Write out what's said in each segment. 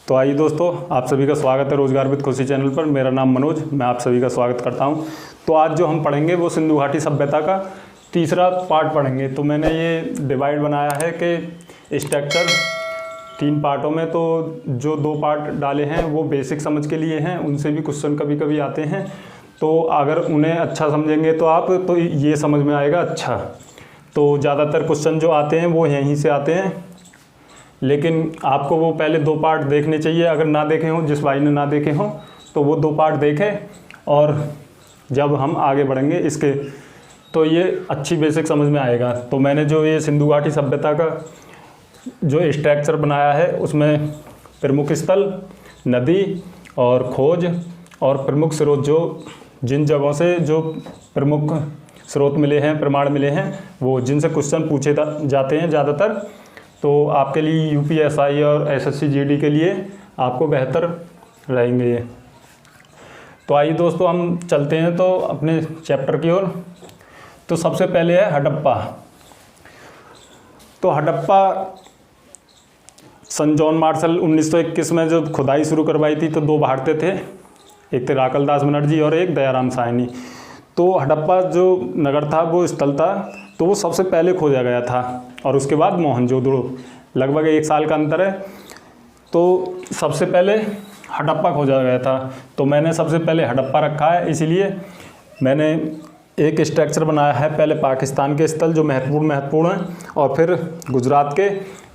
तो आइए दोस्तों, आप सभी का स्वागत है रोजगार विद खुशी चैनल पर। मेरा नाम मनोज, मैं आप सभी का स्वागत करता हूं। तो आज जो हम पढ़ेंगे वो सिंधु घाटी सभ्यता का तीसरा पार्ट पढ़ेंगे। तो मैंने ये डिवाइड बनाया है कि स्ट्रक्चर 3 पार्टों में, तो जो 2 पार्ट डाले हैं वो बेसिक समझ के लिए हैं, उनसे भी क्वेश्चन कभी कभी आते हैं। तो अगर उन्हें अच्छा समझेंगे तो आप तो ये समझ में आएगा अच्छा। तो ज़्यादातर क्वेश्चन जो आते हैं वो यहीं से आते हैं, लेकिन आपको वो पहले 2 पार्ट देखने चाहिए। अगर ना देखे हों, जिस भाई ने ना देखे हों तो वो 2 पार्ट देखें, और जब हम आगे बढ़ेंगे इसके तो ये अच्छी बेसिक समझ में आएगा। तो मैंने जो ये सिंधु घाटी सभ्यता का जो स्ट्रक्चर बनाया है उसमें प्रमुख स्थल, नदी और खोज और प्रमुख स्रोत, जो जिन जगहों से जो प्रमुख स्रोत मिले हैं, प्रमाण मिले हैं, वो जिनसे क्वेश्चन पूछे जाते हैं ज़्यादातर, तो आपके लिए यूपीएसआई और एसएससी जीडी के लिए आपको बेहतर रहेंगे ये। तो आइए दोस्तों, हम चलते हैं तो अपने चैप्टर की ओर। तो सबसे पहले है हड़प्पा। तो हड़प्पा सन जॉन मार्शल 1921 में जब खुदाई शुरू करवाई थी तो 2 भारतीय थे, एक थे राकल दास बनर्जी और एक दयाराम साहनी। तो हड़प्पा जो नगर था, वो स्थल था, तो वो सबसे पहले खोजा गया था, और उसके बाद मोहनजोदड़ो, लगभग 1 साल का अंतर है। तो सबसे पहले हड़प्पा खोजा गया था, तो मैंने सबसे पहले हड़प्पा रखा है, इसीलिए मैंने एक स्ट्रक्चर बनाया है। पहले पाकिस्तान के स्थल जो महत्वपूर्ण हैं, और फिर गुजरात के,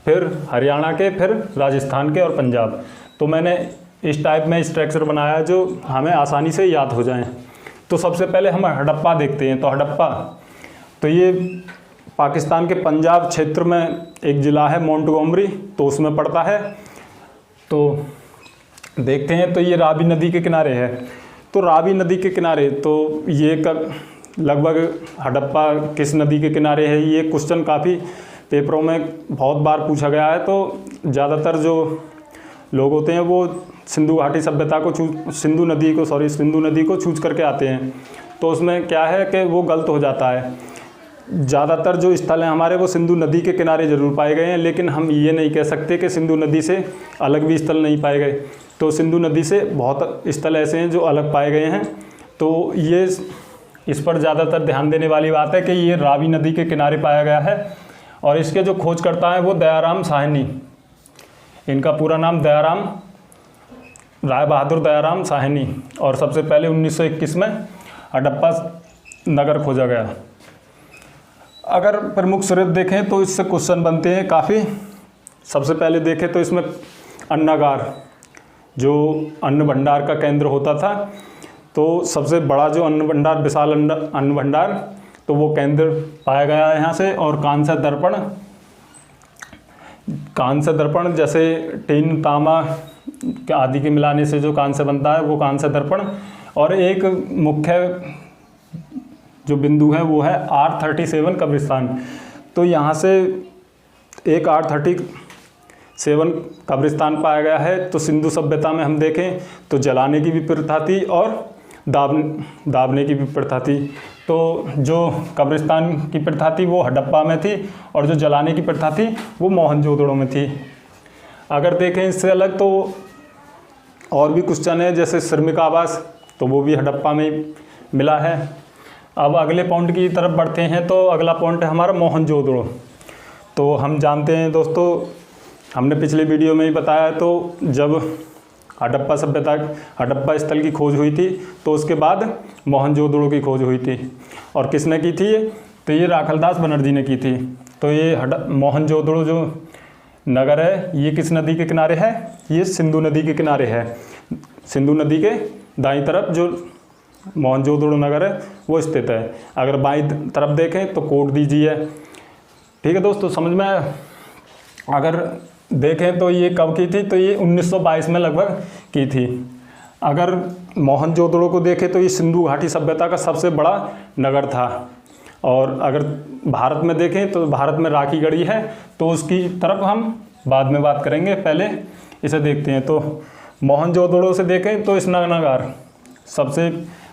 फिर हरियाणा के, फिर राजस्थान के और पंजाब। तो मैंने इस टाइप में स्ट्रक्चर बनाया है जो हमें आसानी से याद हो जाएं। तो सबसे पहले हम हड़प्पा देखते हैं। तो हड़प्पा, तो ये पाकिस्तान के पंजाब क्षेत्र में एक ज़िला है मोंटगोमरी, तो उसमें पड़ता है। तो देखते हैं, तो ये रावी नदी के किनारे है। तो रावी नदी के किनारे, तो ये लगभग हड़प्पा किस नदी के किनारे है, ये क्वेश्चन काफ़ी पेपरों में बहुत बार पूछा गया है। तो ज़्यादातर जो लोग होते हैं वो सिंधु घाटी सभ्यता को सिंधु नदी को चूज करके आते हैं। तो उसमें क्या है कि वो गलत हो जाता है। ज़्यादातर जो स्थल हैं हमारे वो सिंधु नदी के किनारे ज़रूर पाए गए हैं, लेकिन हम ये नहीं कह सकते कि सिंधु नदी से अलग भी स्थल नहीं पाए गए। तो सिंधु नदी से बहुत स्थल ऐसे हैं जो अलग पाए गए हैं। तो ये इस पर ज़्यादातर ध्यान देने वाली बात है कि ये रावी नदी के किनारे पाया गया है, और इसके जो खोजकर्ता हैं वो दयाराम साहनी, इनका पूरा नाम दयाराम राय बहादुर दयाराम साहनी, और सबसे पहले 1921 में हड़प्पा नगर खोजा गया। अगर प्रमुख स्रोत देखें तो इससे क्वेश्चन बनते हैं काफ़ी। सबसे पहले देखें तो इसमें अन्नागार, जो अन्न भंडार का केंद्र होता था, तो सबसे बड़ा जो अन्न भंडार, विशाल अन्न भंडार, तो वो केंद्र पाया गया है यहाँ से। और कांस्य दर्पण जैसे टीन, तांबा आदि के मिलाने से जो कांस्य बनता है वो कांस्य दर्पण। और एक मुख्य जो बिंदु है वो है R37 कब्रिस्तान। तो यहाँ से एक R37 कब्रिस्तान पाया गया है। तो सिंधु सभ्यता में हम देखें तो जलाने की भी प्रथा थी और दाबने की भी प्रथा थी। तो जो कब्रिस्तान की प्रथा थी वो हड़प्पा में थी, और जो जलाने की प्रथा थी वो मोहनजोदड़ो में थी। अगर देखें इससे अलग तो और भी क्वेश्चन है, जैसे श्रमिक आवास, तो वो भी हड़प्पा में मिला है। अब अगले पॉइंट की तरफ बढ़ते हैं। तो अगला पॉइंट है हमारा मोहनजोदड़ो। तो हम जानते हैं दोस्तों, हमने पिछले वीडियो में ही बताया, तो जब हड़प्पा स्थल की खोज हुई थी तो उसके बाद मोहनजोदड़ो की खोज हुई थी। और किसने की थी? तो ये राखलदास बनर्जी ने की थी। तो ये मोहनजोदड़ो जो नगर है ये किस नदी के किनारे है? ये सिंधु नदी के किनारे है। सिंधु नदी के दाईं तरफ जो मोहनजोदड़ो नगर है वो स्थित है। अगर बाईं तरफ देखें तो कोट दीजिए। ठीक है दोस्तों, समझ में आया? अगर देखें तो ये कब की थी? तो ये 1922 में लगभग की थी। अगर मोहनजोदड़ो को देखें तो ये सिंधु घाटी सभ्यता का सबसे बड़ा नगर था। और अगर भारत में देखें तो भारत में राखी गढ़ी है, तो उसकी तरफ हम बाद में बात करेंगे, पहले इसे देखते हैं। तो मोहनजोदड़ो से देखें तो स्नानागार, सबसे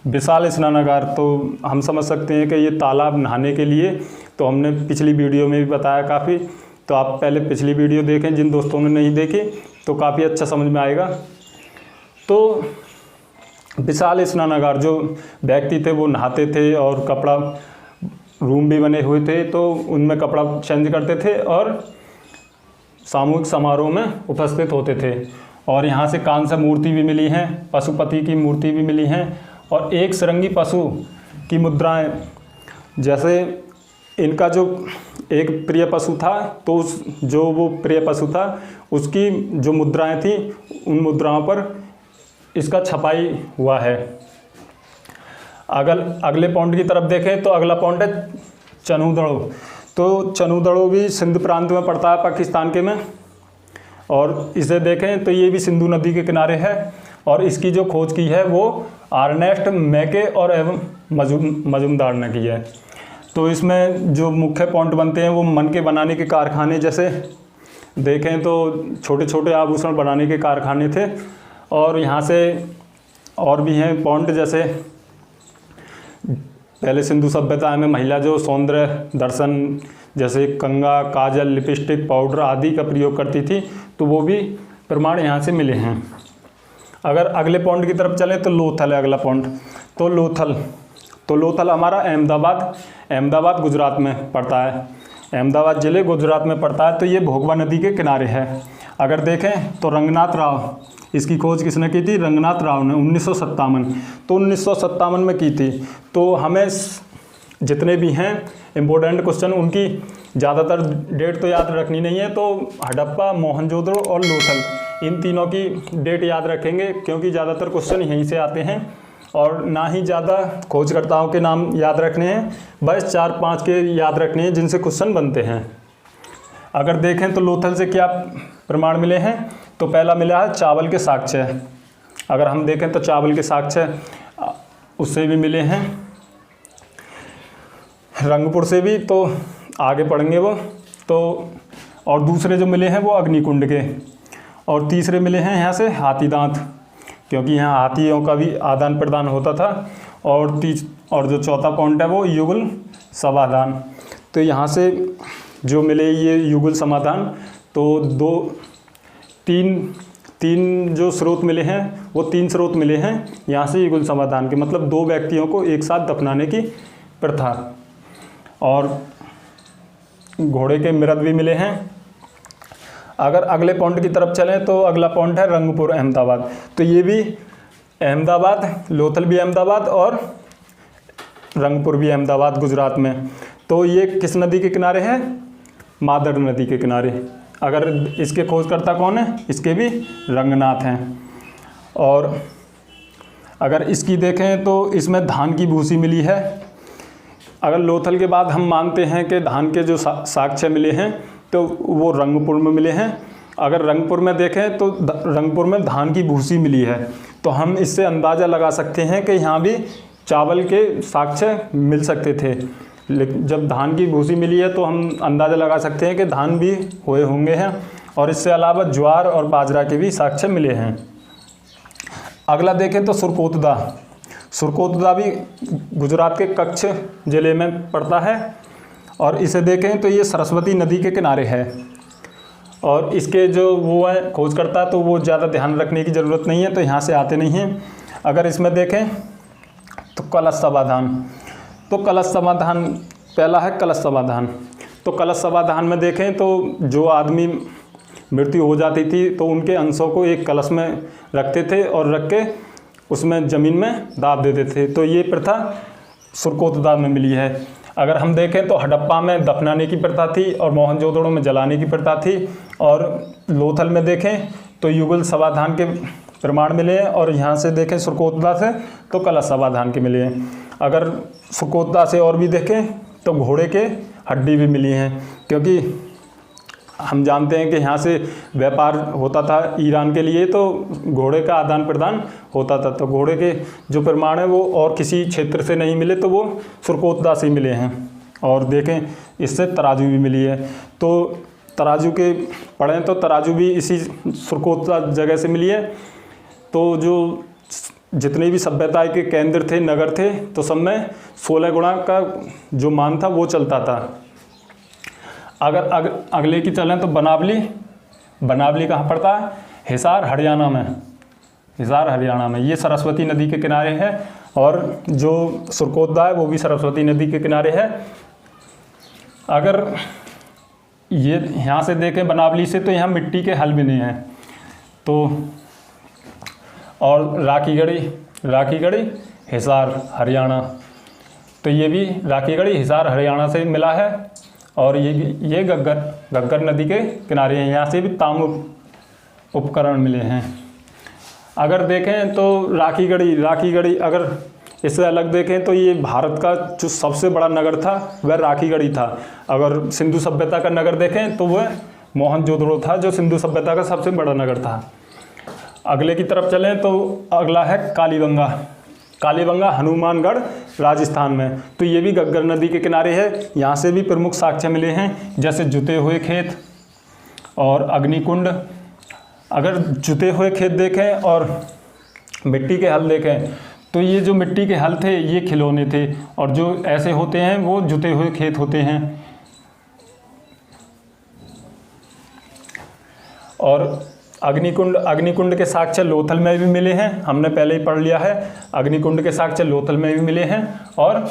विशाल स्नानागार, तो हम समझ सकते हैं कि ये तालाब नहाने के लिए, तो हमने पिछली वीडियो में भी बताया काफ़ी तो आप पहले पिछली वीडियो देखें जिन दोस्तों ने नहीं देखी, तो काफ़ी अच्छा समझ में आएगा। तो विशाल स्नानागार, जो व्यक्ति थे वो नहाते थे और कपड़ा, रूम भी बने हुए थे तो उनमें कपड़ा चेंज करते थे और सामूहिक समारोह में उपस्थित होते थे। और यहाँ से कांस्य मूर्ति भी मिली हैं, पशुपति की मूर्ति भी मिली हैं और एक सरंगी पशु की मुद्राएं, जैसे इनका जो एक प्रिय पशु था तो जो वो प्रिय पशु था उसकी जो मुद्राएं थी उन मुद्राओं पर इसका छपाई हुआ है। अगले पॉइंट की तरफ देखें तो अगला पॉइंट है चनूदड़ो। तो चनूदड़ो भी सिंध प्रांत में पड़ता है, पाकिस्तान के में, और इसे देखें तो ये भी सिंधु नदी के किनारे है और इसकी जो खोज की है वो आर्नेस्ट मैके और एवं मजुमदार ने की है। तो इसमें जो मुख्य पॉइंट बनते हैं वो मन के बनाने के कारखाने, जैसे देखें तो छोटे छोटे आभूषण बनाने के कारखाने थे। और यहाँ से और भी हैं पॉइंट, जैसे पहले सिंधु सभ्यता में महिला जो सौंदर्य दर्शन जैसे कंघा, काजल, लिपस्टिक, पाउडर आदि का प्रयोग करती थी, तो वो भी प्रमाण यहाँ से मिले हैं। अगर अगले पॉइंट की तरफ चलें तो लोथल है अगला पॉइंट। तो लोथल हमारा अहमदाबाद गुजरात में पड़ता है। अहमदाबाद ज़िले गुजरात में पड़ता है। तो ये भोगवा नदी के किनारे है। अगर देखें तो रंगनाथ राव, इसकी खोज किसने की थी? रंगनाथ राव ने 1957। तो 1957 में की थी। तो हमें जितने भी हैं इम्पोर्टेंट क्वेश्चन उनकी ज़्यादातर डेट तो याद रखनी नहीं है। तो हड़प्पा, मोहनजोदड़ो और लोथल, इन तीनों की डेट याद रखेंगे क्योंकि ज़्यादातर क्वेश्चन यहीं से आते हैं और ना ही ज़्यादा खोजकर्ताओं के नाम याद रखने हैं, बस 4-5 के याद रखने हैं जिनसे क्वेश्चन बनते हैं। अगर देखें तो लोथल से क्या प्रमाण मिले हैं? तो पहला मिला है चावल के साक्ष्य। अगर हम देखें तो चावल के साक्ष्य उससे भी मिले हैं, रंगपुर से भी, तो आगे पढ़ेंगे वो। तो और दूसरे जो मिले हैं वो अग्निकुंड के, और तीसरे मिले हैं यहाँ से हाथीदांत, क्योंकि यहाँ हाथियों का भी आदान प्रदान होता था। और जो चौथा पॉइंट है वो युगल समाधान। तो यहाँ से जो मिले ये युगल समाधान, तो तीन जो स्रोत मिले हैं वो 3 स्रोत मिले हैं यहाँ से युगल समाधान के, मतलब 2 व्यक्तियों को एक साथ दफनाने की प्रथा। और घोड़े के मृत भी मिले हैं। अगर अगले पॉइंट की तरफ चलें तो अगला पॉइंट है रंगपुर अहमदाबाद। तो ये भी अहमदाबाद, लोथल भी अहमदाबाद और रंगपुर भी अहमदाबाद गुजरात में। तो ये किस नदी के किनारे है? मादर नदी के किनारे। अगर इसके खोजकर्ता कौन है? इसके भी रंगनाथ हैं। और अगर इसकी देखें तो इसमें धान की भूसी मिली है। अगर लोथल के बाद हम मानते हैं कि धान के जो साक्ष्य मिले हैं तो वो रंगपुर में मिले हैं। अगर रंगपुर में देखें तो रंगपुर में धान की भूसी मिली है। तो हम इससे अंदाज़ा लगा सकते हैं कि यहाँ भी चावल के साक्ष्य मिल सकते थे। लेकिन जब धान की भूसी मिली है तो हम अंदाज़ा लगा सकते हैं कि धान भी हुए होंगे हैं। और इससे अलावा ज्वार और बाजरा के भी साक्ष्य मिले हैं। अगला देखें तो सुरकोतदा भी गुजरात के कच्छ ज़िले में पड़ता है। और इसे देखें तो ये सरस्वती नदी के किनारे है। और इसके जो वो है खोजकर्ता, तो वो ज़्यादा ध्यान रखने की ज़रूरत नहीं है, तो यहाँ से आते नहीं हैं। अगर इसमें देखें तो कलश समाधान। तो कलश समाधान पहला है कलश समाधान। तो कलश समाधान में देखें तो जो आदमी मृत्यु हो जाती थी तो उनके अंशों को एक कलश में रखते थे और रख के उसमें ज़मीन में दाब देते थे। तो ये प्रथा सुरकोतदा में मिली है। अगर हम देखें तो हड़प्पा में दफनाने की प्रथा थी और मोहनजोदड़ो में जलाने की प्रथा थी। और लोथल में देखें तो युगल समाधान के प्रमाण मिले हैं। और यहाँ से देखें सुरकोतदा से तो कलश समाधान के मिले हैं। अगर सुरकोतदा से और भी देखें तो घोड़े के हड्डी भी मिली हैं, क्योंकि हम जानते हैं कि यहाँ से व्यापार होता था ईरान के लिए, तो घोड़े का आदान प्रदान होता था। तो घोड़े के जो प्रमाण है वो और किसी क्षेत्र से नहीं मिले, तो वो सुरकोतदा से मिले हैं। और देखें इससे तराजू भी मिली है। तो तराजू के पढ़ें तो तराजू भी इसी सुरकोतदा जगह से मिली है। तो जो जितने भी सभ्यता के केंद्र थे, नगर थे, तो सब में 16 गुणा का जो मान था वो चलता था। अगर अगले की चलें तो बनावली कहाँ पड़ता है? हिसार हरियाणा में, हिसार हरियाणा में। ये सरस्वती नदी के किनारे है। और जो सुरकोतदा है वो भी सरस्वती नदी के किनारे है। अगर ये यहाँ से देखें बनावली से, तो यहाँ मिट्टी के हल बने हैं। तो और राखीगढ़ी हिसार हरियाणा, तो ये भी राखीगढ़ी हिसार हरियाणा से मिला है। और ये घग्गर नदी के किनारे हैं, यहाँ से भी ताम्र उपकरण मिले हैं। अगर देखें तो राखीगढ़ी अगर इससे अलग देखें तो ये भारत का जो सबसे बड़ा नगर था वह राखीगढ़ी था। अगर सिंधु सभ्यता का नगर देखें तो वह मोहनजोदड़ो था, जो सिंधु सभ्यता का सबसे बड़ा नगर था। अगले की तरफ चलें तो अगला है कालीबंगा हनुमानगढ़ राजस्थान में। तो ये भी घग्गर नदी के किनारे है। यहाँ से भी प्रमुख साक्ष्य मिले हैं, जैसे जुते हुए खेत और अग्निकुंड। अगर जुते हुए खेत देखें और मिट्टी के हल देखें तो ये जो मिट्टी के हल थे ये खिलौने थे, और जो ऐसे होते हैं वो जुते हुए खेत होते हैं। और अग्निकुंड के साक्ष्य लोथल में भी मिले हैं, हमने पहले ही पढ़ लिया है। अग्निकुंड के साक्ष्य लोथल में भी मिले हैं और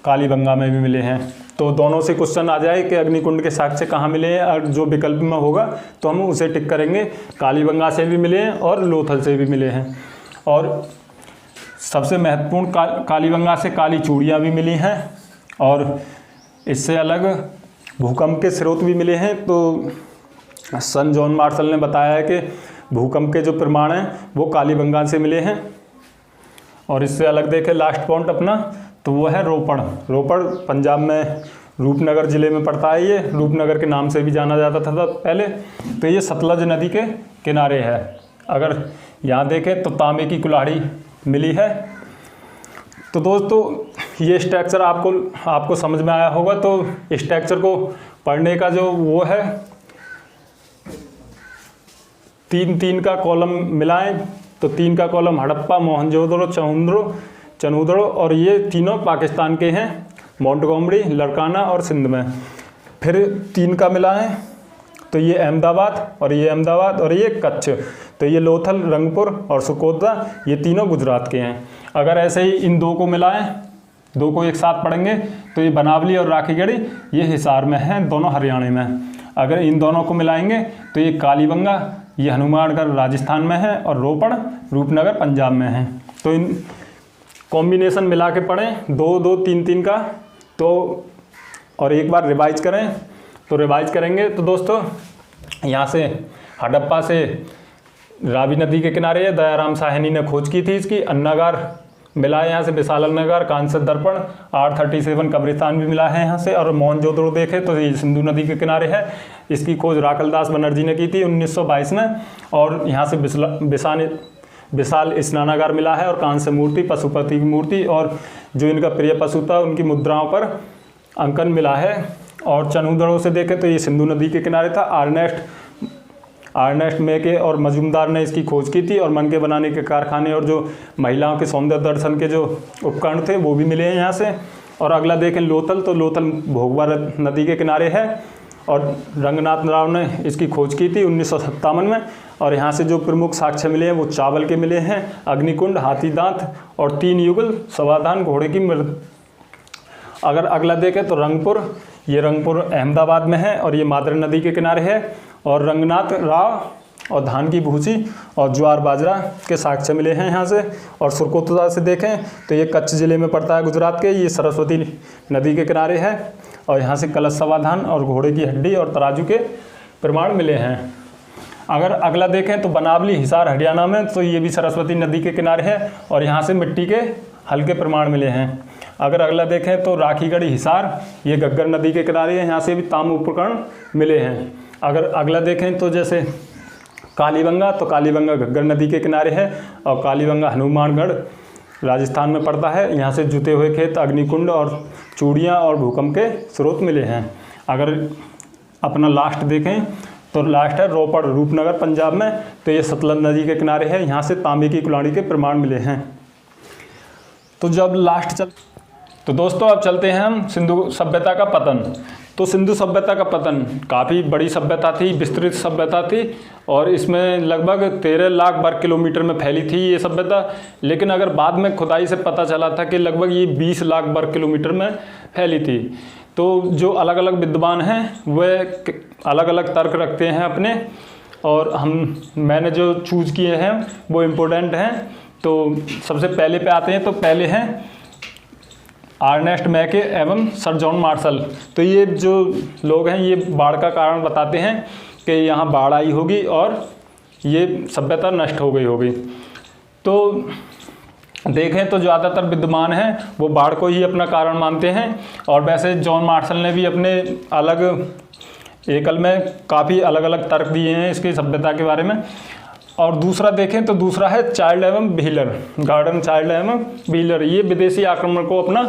कालीबंगा में भी मिले हैं। तो दोनों से क्वेश्चन आ जाए कि अग्निकुंड के साक्ष्य कहाँ मिले हैं, और जो विकल्प में होगा तो हम उसे टिक करेंगे। कालीबंगा से भी मिले हैं और लोथल से भी मिले हैं। और सबसे महत्वपूर्ण कालीबंगा से काली चूड़ियाँ भी मिली हैं। और इससे अलग भूकंप के स्रोत भी मिले हैं। तो सन जॉन मार्शल ने बताया है कि भूकंप के जो प्रमाण हैं वो कालीबंगा से मिले हैं। और इससे अलग देखें लास्ट पॉइंट अपना, तो वो है रोपड़ पंजाब में रूपनगर ज़िले में पड़ता है। ये रूपनगर के नाम से भी जाना जाता था पहले। तो ये सतलज नदी के किनारे है। अगर यहाँ देखें तो तांबे की कुल्हाड़ी मिली है। तो दोस्तों ये स्ट्रक्चर आपको समझ में आया होगा। तो स्ट्रक्चर को पढ़ने का जो वो है, 3 का कॉलम मिलाएं तो 3 का कॉलम हड़प्पा, मोहनजोदड़ो, चनूदड़ो, और ये तीनों पाकिस्तान के हैं, मोंटगोमरी, लड़काना और सिंध में। फिर 3 का मिलाएं तो ये अहमदाबाद और ये कच्छ। तो ये लोथल, रंगपुर और सुकोतरा, ये तीनों गुजरात के हैं। अगर ऐसे ही इन 2 को मिलाएं, 2 को एक साथ पढ़ेंगे तो ये बनावली और राखीगढ़ी ये हिसार में हैं, दोनों हरियाणा में। अगर इन दोनों को मिलाएंगे तो ये कालीबंगा ये हनुमानगढ़ राजस्थान में है और रोपड़ रूपनगर पंजाब में है। तो इन कॉम्बिनेशन मिला के पढ़ें 2-2, 3-3 का। तो और एक बार रिवाइज करें, तो रिवाइज करेंगे तो दोस्तों यहाँ से हड़प्पा से रावी नदी के किनारे है, दयाराम साहनी ने खोज की थी इसकी। अन्नागार मिला है यहाँ से, विशाल नगर, कांस्य दर्पण, 837 कब्रिस्तान भी मिला है यहाँ से। और मोहनजोदड़ो देखे तो ये सिंधु नदी के किनारे है। इसकी खोज राकलदास बनर्जी ने की थी 1922 में। और यहाँ से विशाल स्नानागार मिला है, और कांस्य मूर्ति, पशुपति की मूर्ति, और जो इनका प्रिय पशु था उनकी मुद्राओं पर अंकन मिला है। और चनूदड़ों से देखें तो ये सिंधु नदी के किनारे था। आर्नेस्ट मेके और मजूमदार ने इसकी खोज की थी। और मन के बनाने के कारखाने और जो महिलाओं के सौंदर्य दर्शन के जो उपकरण थे वो भी मिले हैं यहाँ से। और अगला देखें लोथल, तो लोथल भोगवा नदी के किनारे है, और रंगनाथ राव ने इसकी खोज की थी 1957 में। और यहाँ से जो प्रमुख साक्ष्य मिले हैं वो चावल के मिले हैं, अग्निकुंड, हाथी दांत और 3 युगल समाधान घोड़े की मृत। अगर अगला देखें तो रंगपुर अहमदाबाद में है, और ये मादरा नदी के किनारे है। और रंगनाथ राव और धान की भूसी और ज्वार बाजरा के साक्ष्य मिले हैं यहाँ से। और सुरकोतदा से देखें तो ये कच्छ ज़िले में पड़ता है गुजरात के, ये सरस्वती नदी के किनारे है। और यहाँ से कलश समाधान और घोड़े की हड्डी और तराजू के प्रमाण मिले हैं। अगर अगला देखें तो बनावली हिसार हरियाणा में, तो ये भी सरस्वती नदी के किनारे है, और यहाँ से मिट्टी के हल्के प्रमाण मिले हैं। अगर अगला देखें तो राखीगढ़ी हिसार, ये घग्गर नदी के किनारे है, यहाँ से भी ताम्र उपकरण मिले हैं। अगर अगला देखें तो जैसे कालीबंगा, तो कालीबंगा घग्गर नदी के किनारे है, और कालीबंगा हनुमानगढ़ राजस्थान में पड़ता है। यहाँ से जुते हुए खेत, अग्निकुंड और चूड़ियाँ और भूकंप के स्रोत मिले हैं। अगर अपना लास्ट देखें तो लास्ट है रोपड़ रूपनगर पंजाब में, तो ये सतलज नदी के किनारे है, यहाँ से तांबे की कुल्हाड़ी के प्रमाण मिले हैं। तो जब लास्ट तो दोस्तों अब चलते हैं हम सिंधु सभ्यता का पतन। तो सिंधु सभ्यता का पतन काफ़ी बड़ी सभ्यता थी, विस्तृत सभ्यता थी और इसमें लगभग 13 लाख वर्ग किलोमीटर में फैली थी ये सभ्यता। लेकिन अगर बाद में खुदाई से पता चला था कि लगभग ये 20 लाख वर्ग किलोमीटर में फैली थी। तो जो अलग अलग विद्वान हैं वे अलग अलग तर्क रखते हैं अपने, और मैंने जो चूज़ किए हैं वो इम्पोर्टेंट हैं। तो सबसे पहले पे आते हैं, तो पहले हैं अर्नेस्ट मैके एवं सर जॉन मार्शल। तो ये जो लोग हैं ये बाढ़ का कारण बताते हैं कि यहाँ बाढ़ आई होगी और ये सभ्यता नष्ट हो गई होगी। तो देखें तो ज़्यादातर विद्वान हैं वो बाढ़ को ही अपना कारण मानते हैं, और वैसे जॉन मार्शल ने भी अपने अलग एकल में काफ़ी अलग अलग तर्क दिए हैं इसकी सभ्यता के बारे में। और दूसरा देखें तो दूसरा है चाइल्ड एवं व्हीलर, गार्डन चाइल्ड एवं व्हीलर। ये विदेशी आक्रमण को अपना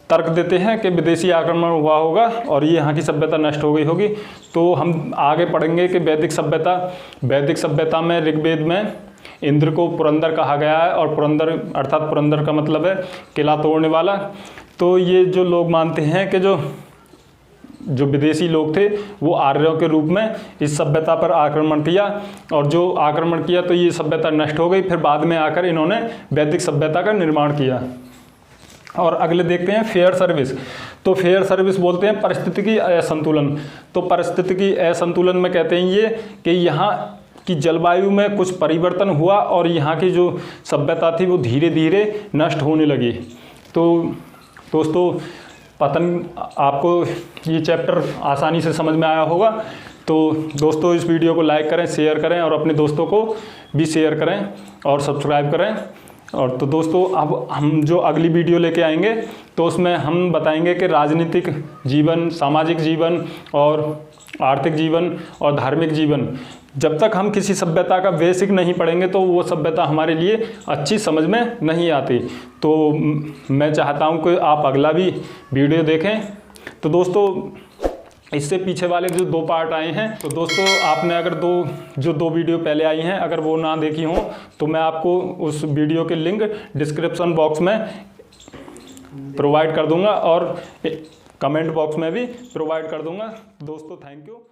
तर्क देते हैं कि विदेशी आक्रमण हुआ होगा और ये यहाँ की सभ्यता नष्ट हो गई होगी। तो हम आगे पढ़ेंगे कि वैदिक सभ्यता में ऋग्वेद में इंद्र को पुरंदर कहा गया है, और पुरंदर अर्थात पुरंदर का मतलब है किला तोड़ने वाला। तो ये जो लोग मानते हैं कि जो विदेशी लोग थे वो आर्यों के रूप में इस सभ्यता पर आक्रमण किया, और जो आक्रमण किया तो ये सभ्यता नष्ट हो गई। फिर बाद में आकर इन्होंने वैदिक सभ्यता का निर्माण किया। और अगले देखते हैं फेयर सर्विस। तो फेयर सर्विस बोलते हैं पारिस्थितिकी असंतुलन। तो पारिस्थितिकी असंतुलन में कहते हैं ये कि यहाँ की जलवायु में कुछ परिवर्तन हुआ और यहाँ की जो सभ्यता थी वो धीरे धीरे नष्ट होने लगी। तो दोस्तों पतन आपको ये चैप्टर आसानी से समझ में आया होगा। तो दोस्तों इस वीडियो को लाइक करें, शेयर करें और अपने दोस्तों को भी शेयर करें और सब्सक्राइब करें। और तो दोस्तों अब हम जो अगली वीडियो लेके आएंगे तो उसमें हम बताएंगे कि राजनीतिक जीवन, सामाजिक जीवन और आर्थिक जीवन और धार्मिक जीवन, जब तक हम किसी सभ्यता का बेसिक नहीं पढ़ेंगे तो वो सभ्यता हमारे लिए अच्छी समझ में नहीं आती। तो मैं चाहता हूँ कि आप अगला भी वीडियो देखें। तो दोस्तों इससे पीछे वाले जो 2 पार्ट आए हैं, तो दोस्तों आपने अगर जो दो वीडियो पहले आई हैं अगर वो ना देखी हों तो मैं आपको उस वीडियो के लिंक डिस्क्रिप्शन बॉक्स में प्रोवाइड कर दूंगा और कमेंट बॉक्स में भी प्रोवाइड कर दूंगा। दोस्तों थैंक यू।